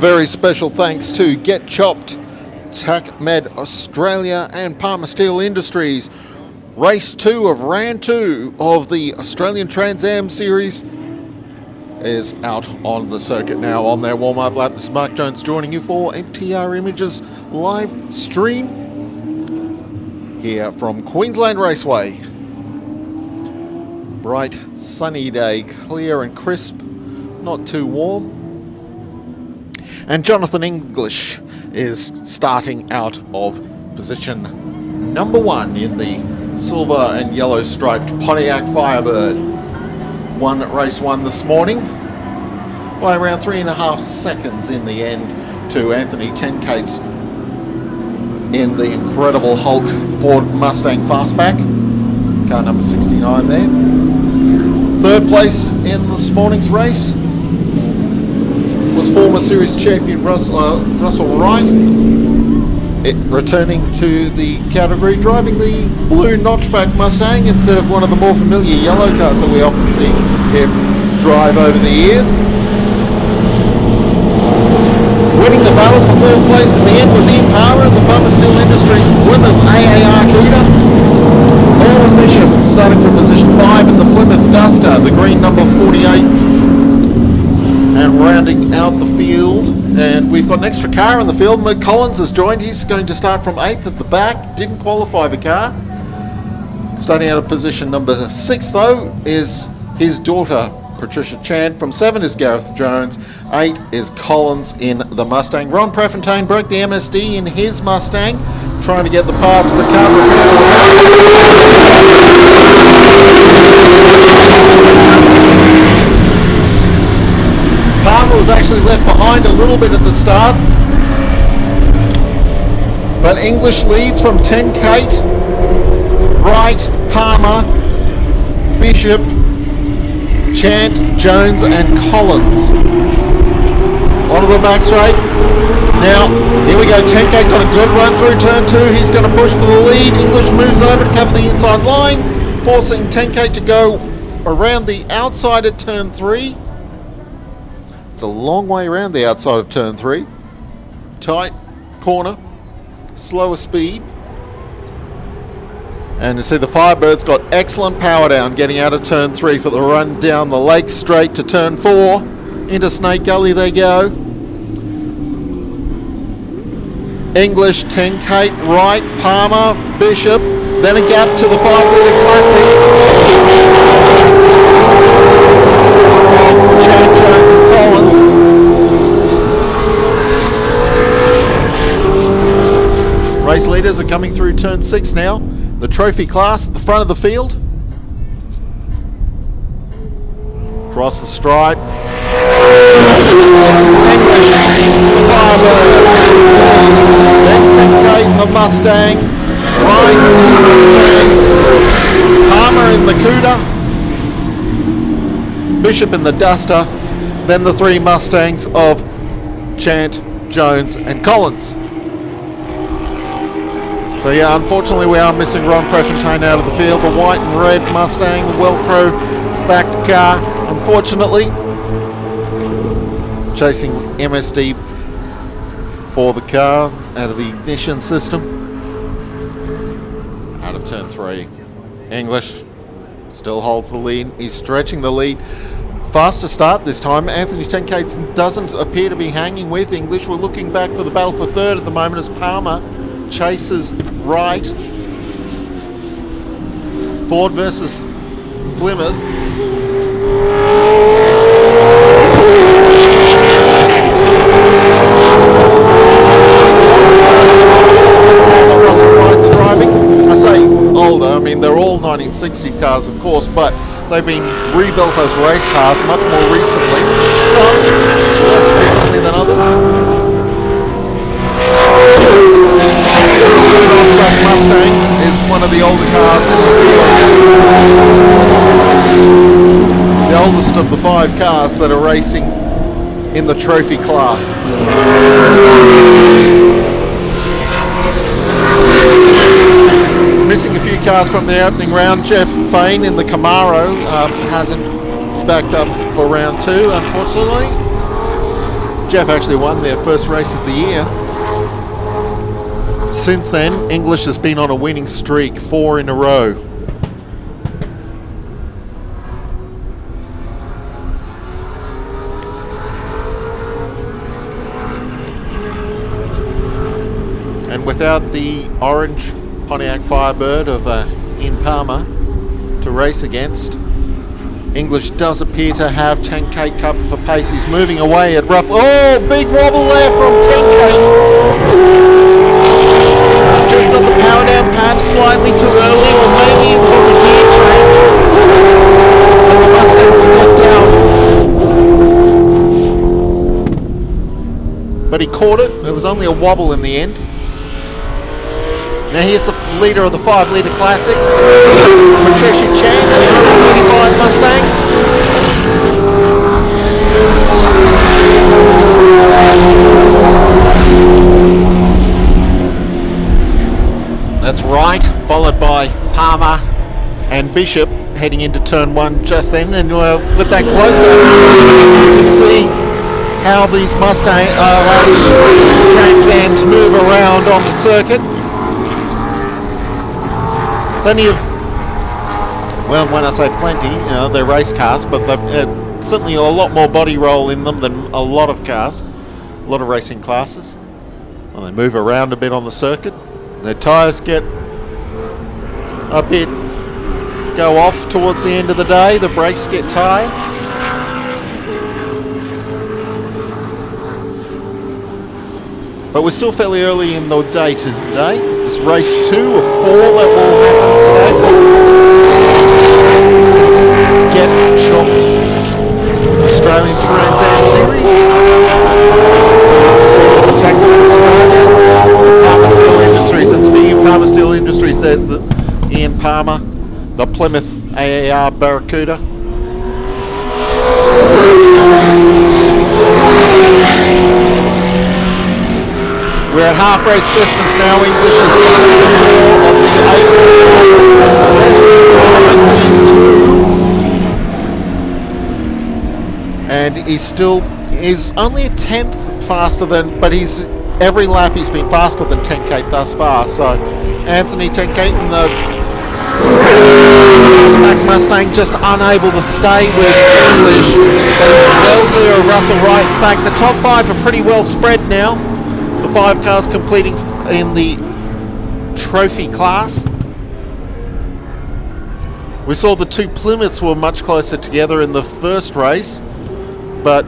very special thanks to Get Chopped, TACMED Australia and Palmer Steel Industries. Race 2 of Round 2 of the Australian TransAm Series is out on the circuit now on their warm-up lap. This is Mark Jones joining you for MTR Images live stream here from Queensland Raceway. Bright sunny day, clear and crisp, not too warm. And Jonathan English is starting out of position number 1 in the silver and yellow striped Pontiac Firebird. Won race 1 this morning by around 3.5 seconds in the end to Anthony Tenkate's in the incredible Hulk Ford Mustang Fastback, car number 69 there. Third place in this morning's race was former series champion Russell Wright, returning to the category, driving the blue notchback Mustang instead of one of the more familiar yellow cars that we often see him drive over the years. Winning the battle for 4th place in the end was Ian Palmer in the Palmer Steel Industries Plymouth AAR Cuda. Owen Bishop starting from position 5 in the Plymouth Duster, the green number 48. And rounding out the field, and we've got an extra car in the field. Mick Collins has joined. He's going to start from 8th at the back. Didn't qualify the car. Starting out of position number 6 though is his daughter Patricia Chand. From 7 is Gareth Jones. 8 is Collins in the Mustang. Ron Prefontaine broke the MSD in his Mustang, trying to get the parts, but can't repair it. Palmer was actually left behind a little bit at the start, but English leads from Tenkate, Wright, Palmer, Bishop, Chant, Jones and Collins. Onto the back straight. Now, here we go. Tenkate got a good run through turn 2. He's going to push for the lead. English moves over to cover the inside line, forcing Tenkate to go around the outside at turn 3. It's a long way around the outside of turn 3. Tight corner, slower speed. And you see the Firebird's got excellent power down getting out of turn 3 for the run down the lake straight to turn 4. Into Snake Gully they go. English, Tenkate, Wright, Palmer, Bishop. Then a gap to the 5-litre Classics. Chad Jones and Collins. Race leaders are coming through turn 6 now. The trophy class at the front of the field. Cross the stripe. English, the Firebird. Then Tenkate in the Mustang. Wright in the Mustang. Palmer in the Cuda. Bishop in the Duster. Then the 3 Mustangs of Chant, Jones and Collins. So yeah, unfortunately we are missing Ron Prefontaine out of the field. The white and red Mustang, the Velcro backed car, unfortunately. Chasing MSD for the car out of the ignition system. Out of turn 3. English still holds the lead. He's stretching the lead. Faster start this time. Anthony Tenkate doesn't appear to be hanging with English. We're looking back for the battle for 3rd at the moment as Palmer chases Wright. Ford versus Plymouth. Russell Wright's driving. I say older, I mean they're all 1960s cars of course, but they've been rebuilt as race cars much more recently. Some less recently than others. The Mustang is one of the older cars in the field. The oldest of the 5 cars that are racing in the trophy class. Missing a few cars from the opening round. Jeff Fain in the Camaro hasn't backed up for round 2, unfortunately. Jeff actually won their first race of the year. Since then, English has been on a winning streak, 4 in a row. And without the orange Pontiac Firebird of Ian Palmer to race against, English does appear to have 10K covered for pace. He's moving away at rough. Oh, big wobble there from 10K. Just got the power down, perhaps slightly too early, or maybe it was on the gear change. And the Mustang stepped down. But he caught it. It was only a wobble in the end. Now here's the leader of the 5 Litre Classics, Patricia Chan, the number 35 Mustang. That's right, followed by Palmer and Bishop heading into turn 1 just then. And with that closer, you can see how these Mustang Transams move around on the circuit. Plenty of, well, when I say plenty, they're race cars, but they've certainly a lot more body roll in them than a lot of cars, a lot of racing classes. Well, they move around a bit on the circuit. Their tyres get a bit, go off towards the end of the day. The brakes get tired. But we're still fairly early in the day today. This race 2 of 4 that will happen today for Get Chopped Australian TransAm Series. So it's for TACMED Australia, Palmer Steel Industries. And speaking of Palmer Steel Industries, there's the Ian Palmer, the Plymouth AAR Barracuda. We're at half race distance now. English is going to 4 of the 8. And he's only a 10th faster than, but every lap he's been faster than 10K thus far. So Anthony 10K in the Smack Mustang just unable to stay with English. But he's well clear of Russell Wright. In fact, the top 5 are pretty well spread now. The 5 cars completing in the trophy class. We saw the 2 Plymouths were much closer together in the first race, but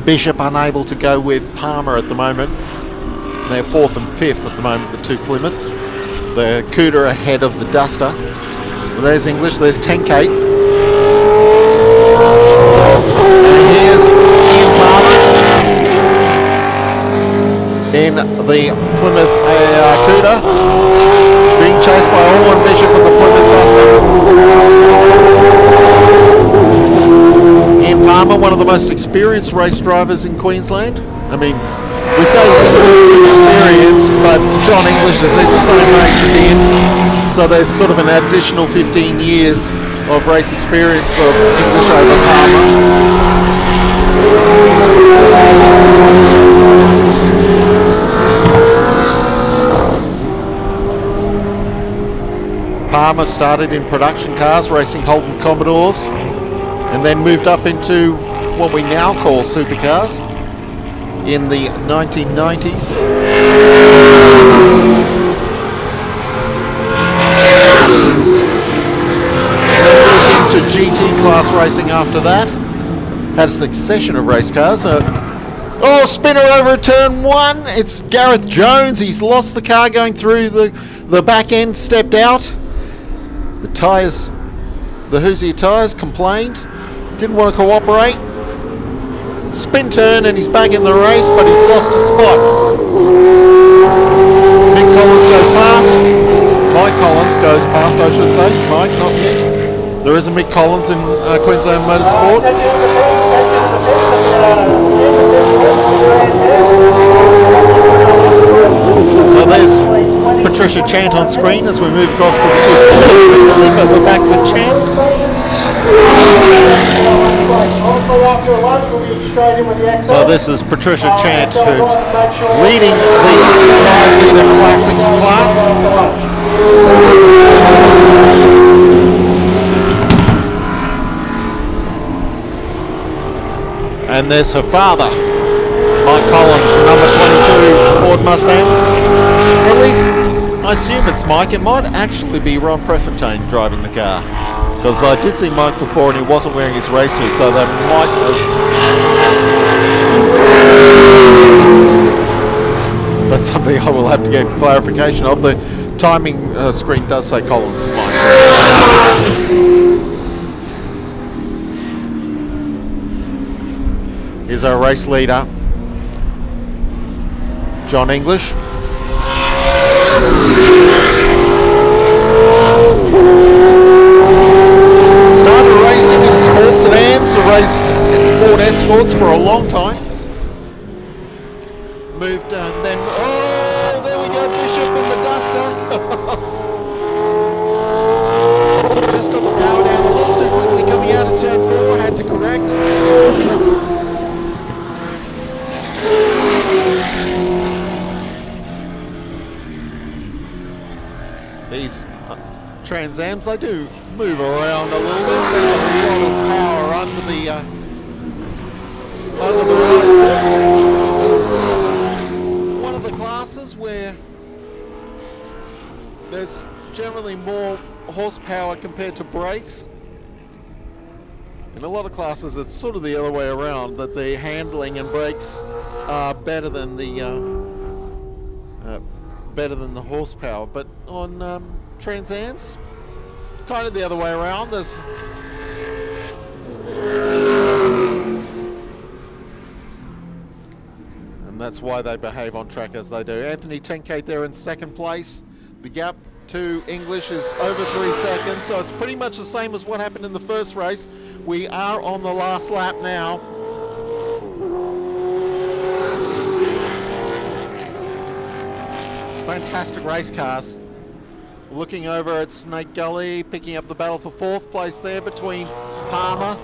Bishop unable to go with Palmer at the moment. They're 4th and 5th at the moment, the 2 Plymouths. The Cuda ahead of the Duster. Well, there's English, there's 10K. And here's Ian Palmer in the Plymouth AAR Cuda, being chased by Owen Bishop and the Plymouth Duster. Ian Palmer, one of the most experienced race drivers in Queensland. I mean, we say he's experienced, but John English is in the same race as Ian, so there's sort of an additional 15 years of race experience of English over Palmer. Palmer started in production cars, racing Holden Commodores, and then moved up into what we now call supercars in the 1990s. And then moved into GT class racing after that. Had a succession of race cars. Oh, spinner over turn 1. It's Gareth Jones. He's lost the car going through the back end, stepped out. The tyres, the Hoosier tyres complained, didn't want to cooperate. Spin turn and he's back in the race, but he's lost a spot. Mick Collins goes past. Mike Collins goes past, I should say. Mike, not Mick. There is a Mick Collins in Queensland Motorsport. So there's Patricia Chant on screen as we move across to the 2. But we're back with Chant. So this is Patricia Chant, who's leading the 5-litre classics class. And there's her father, Mike Collins, the number 22 Ford Mustang. Or at least, I assume it's Mike. It might actually be Ron Prefontaine driving the car, because I did see Mike before and he wasn't wearing his race suit, so they might have... That's something I will have to get clarification of. The timing screen does say Collins to Mike. Here's our race leader, John English. Started racing in sports sedans, raced Ford Escorts for a long time. Moved and then, oh, there we go, Bishop in the duster. Just got the power down a little too quickly coming out of turn 4, had to correct. These Transams, they do move around a little bit. There's a lot of power under the right. One of the classes where there's generally more horsepower compared to brakes. In a lot of classes, it's sort of the other way around, that the handling and brakes are better than the horsepower. But on Transams, kind of the other way around. And that's why they behave on track as they do. Anthony Tenkate there in second place. The gap to English is over 3 seconds, so it's pretty much the same as what happened in the first race. We are on the last lap now. Fantastic race cars. Looking over at Snake Gully, picking up the battle for 4th place there between Palmer.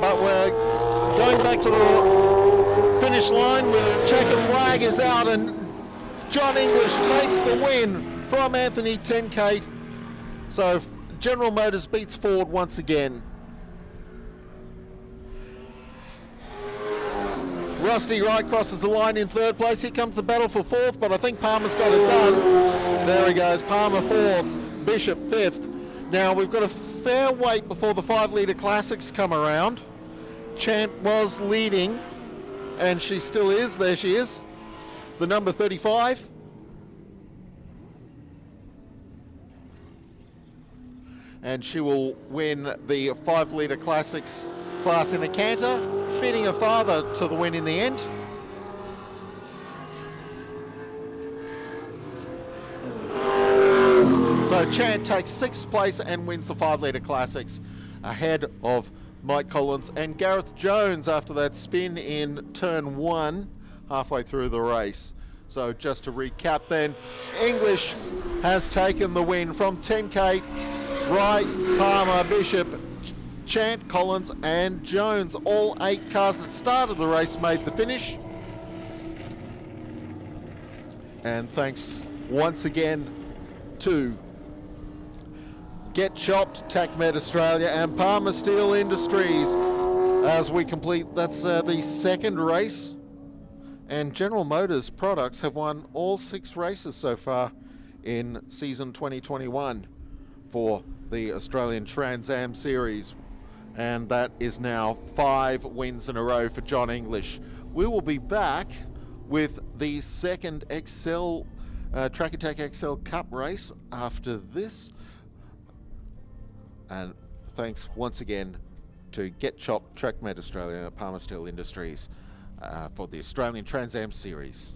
But we're going back to the finish line where checkered flag is out and John English takes the win from Anthony Tenkate. So General Motors beats Ford once again. Rusty Wright crosses the line in 3rd place. Here comes the battle for 4th, but I think Palmer's got it done. There he goes, Palmer 4th, Bishop 5th. Now we've got a fair wait before the 5-litre classics come around. Chant was leading, and she still is. There she is, the number 35. And she will win the 5-litre classics class in a canter, beating her father to the win in the end. So Chant takes 6th place and wins the 5-litre classics ahead of Mike Collins and Gareth Jones after that spin in turn 1 halfway through the race. So just to recap then, English has taken the win from Tenkate, Wright, Palmer, Bishop, Chant, Collins and Jones. All 8 cars that started the race made the finish. And thanks once again to Get Chopped, TACMED Australia and Palmer Steel Industries as we complete, that's the 2nd race. And General Motors products have won all 6 races so far in season 2021 for the Australian TransAm series. And that is now 5 wins in a row for John English. We will be back with the 2nd Track Attack XL Cup race after this. And thanks once again to Get Chopped, TACMED Australia, Palmer Steel Industries for the Australian TransAm series.